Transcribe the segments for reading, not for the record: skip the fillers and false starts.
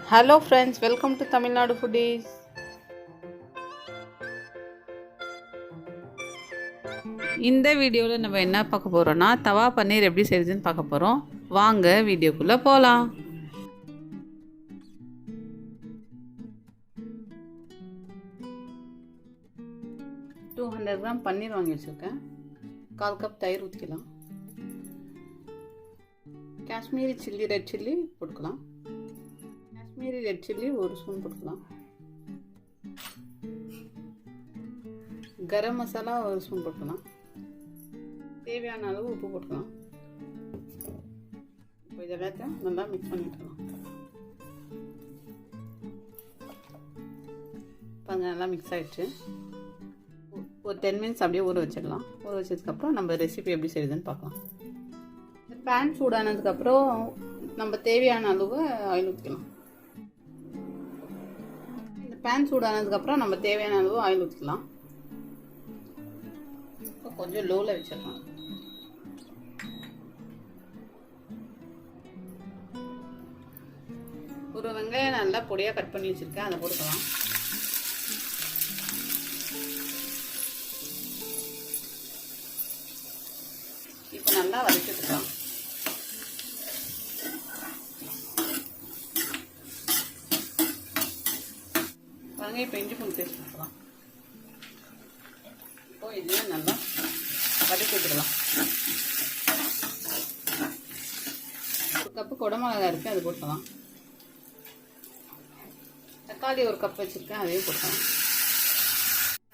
Hello friends, welcome to Tamil Nadu Foodies. இந்த வீடியோவில் நம்ம என்ன பார்க்க போகிறோன்னா தவா பன்னீர் எப்படி செய்யுதுன்னு பார்க்க போகிறோம். வாங்க வீடியோக்குள்ளே போகலாம். $200 பன்னீர் வாங்கி வச்சுருக்கேன். 1/4 கப் தயிர் ஊற்றிக்கலாம். காஷ்மீரி சில்லி ரெட் சில்லி போட்டுக்கலாம். காஷ்மீரி ரெட் சில்லி 1 ஸ்பூன் போட்டுக்கலாம். கரம் மசாலா 1 ஸ்பூன் போட்டுக்கலாம். தேவையான அளவு உப்பு போட்டுக்கலாம். இப்போ இதெல்லாத்தையும் நல்லா மிக்ஸ் பண்ணிக்கலாம். பாருங்க, நல்லா மிக்ஸ் ஆகிடுச்சு. ஒரு 10 மினிட்ஸ் அப்படியே ஊற வச்சிடலாம். ஊற வச்சதுக்கப்புறம் நம்ம ரெசிபி எப்படி செய்யுதுன்னு பார்க்கலாம். பேன் சூடானதுக்கப்புறம் நம்ம தேவையான அளவு ஆயில் ஊற்றிக்கலாம். இந்த பேன் சூடானதுக்கப்புறம் நம்ம தேவையான அளவு ஆயில் ஊற்றிக்கலாம். கொஞ்சம் லோவில் வச்சிடலாம். ஒரு வெங்காயம் நல்லா பொடியாக கட் பண்ணி வச்சுருக்கேன், அதை போட்டுக்கலாம். இப்போ நல்லா வதக்கிட்டுக்கலாம். வெங்காயம் இப்போ இஞ்சி பூண்டு பேஸ்ட் போட்டுக்கலாம். இப்போ இதையும் நல்லா வதக்கி விட்டுக்கலாம். 1 கப்பு குடமிளகாய் இருக்குது, அது போட்டுக்கலாம். தக்காளி 1 கப் வச்சுருக்கேன், அதையும் போட்டுக்கலாம்.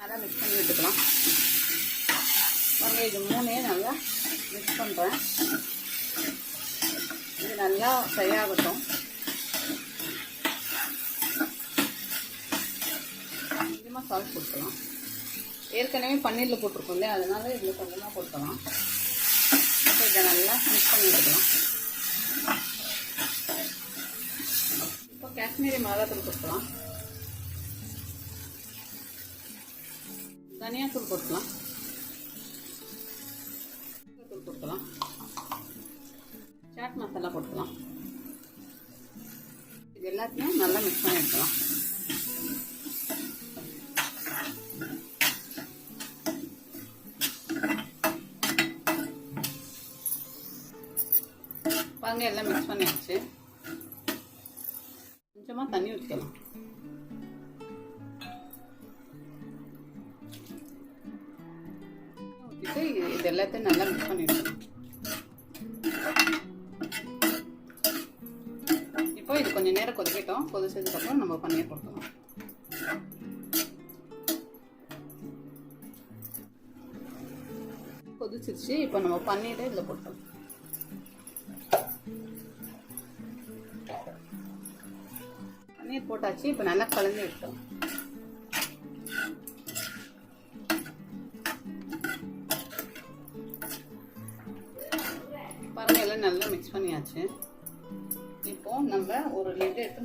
நல்லா மிக்ஸ் பண்ணி விட்டுக்கலாம். பாருங்கள், இது 3 நல்லா மிக்ஸ் பண்ணுறேன். இது நல்லா சரியாகட்டும். கொஞ்சமாக சால்ட் போட்டுக்கலாம். ஏற்கனவே பன்னீரில் போட்டிருக்கோம் இல்லையா, அதனால இதில் கொஞ்சமாக போட்டுக்கலாம். அப்போ இதை நல்லா மிக்ஸ் பண்ணி விட்டுக்கலாம். இப்போ காஷ்மீரி மிளகாத்தூள் போட்டுக்கலாம். தனியாத்தூள் போட்டுக்கலாம். தூள் போட்டுக்கலாம். சாட் மசாலா போட்டுக்கலாம். இது எல்லாத்தையும் நல்லா மிக்ஸ் பண்ணி எடுக்கலாம். பாருங்க, எல்லாம் மிக்ஸ் பண்ணியாச்சு. கொஞ்சமாக தண்ணி ஊற்றிக்கலாம். ஊற்றிட்டு இது எல்லாத்தையும் நல்லா மிக்ஸ் பண்ணிடலாம். இப்போ இது கொஞ்சம் நேரம் கொதிக்கட்டும். கொதிச்சதுக்கப்புறம் நம்ம பன்னீர் போட்டுக்கலாம். கொதிச்சிருச்சு. இப்போ நம்ம பன்னீரை இதில் போட்டுக்கலாம். பன்னீர் போட்டாச்சு. இப்போ நல்லா கலந்து விட்டோம். பாருங்க, எல்லாம் நல்லா மிக்ஸ் பண்ணியாச்சு. இப்போ நம்ம ஒரு லிட் எடுத்து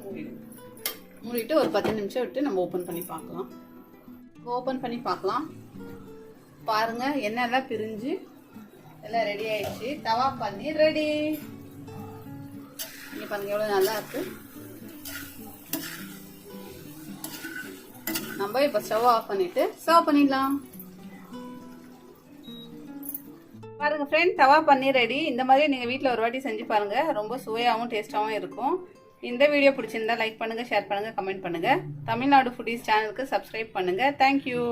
மூடிட்டு ஒரு 10 நிமிஷம் விட்டு நம்ம ஓப்பன் பண்ணி பார்க்கலாம். ஓப்பன் பண்ணி பார்க்கலாம். பாருங்க, எண்ணெய் எல்லாம் பிரிஞ்சு எல்லாம் ரெடி ஆயிடுச்சு. தவா பன்னீர் ரெடி. இங்க பாருங்க, எவ்வளவு நல்லா இருக்கு. நம்ம இப்போ ஸ்டவ் ஆஃப் பண்ணிட்டு சர்வ் பண்ணிடலாம். பாருங்க ஃப்ரெண்ட், தவா பன்னீர் ரெடி. இந்த மாதிரி நீங்கள் வீட்டில் ஒரு வாட்டி செஞ்சு பாருங்க. ரொம்ப சுவையாகவும் டேஸ்டாகவும் இருக்கும். இந்த வீடியோ பிடிச்சிருந்தா லைக் பண்ணுங்க, ஷேர் பண்ணுங்க, கமெண்ட் பண்ணுங்க. தமிழ்நாடு ஃபுட்டீஸ் சேனலுக்கு சப்ஸ்கிரைப் பண்ணுங்க. தேங்க்யூ.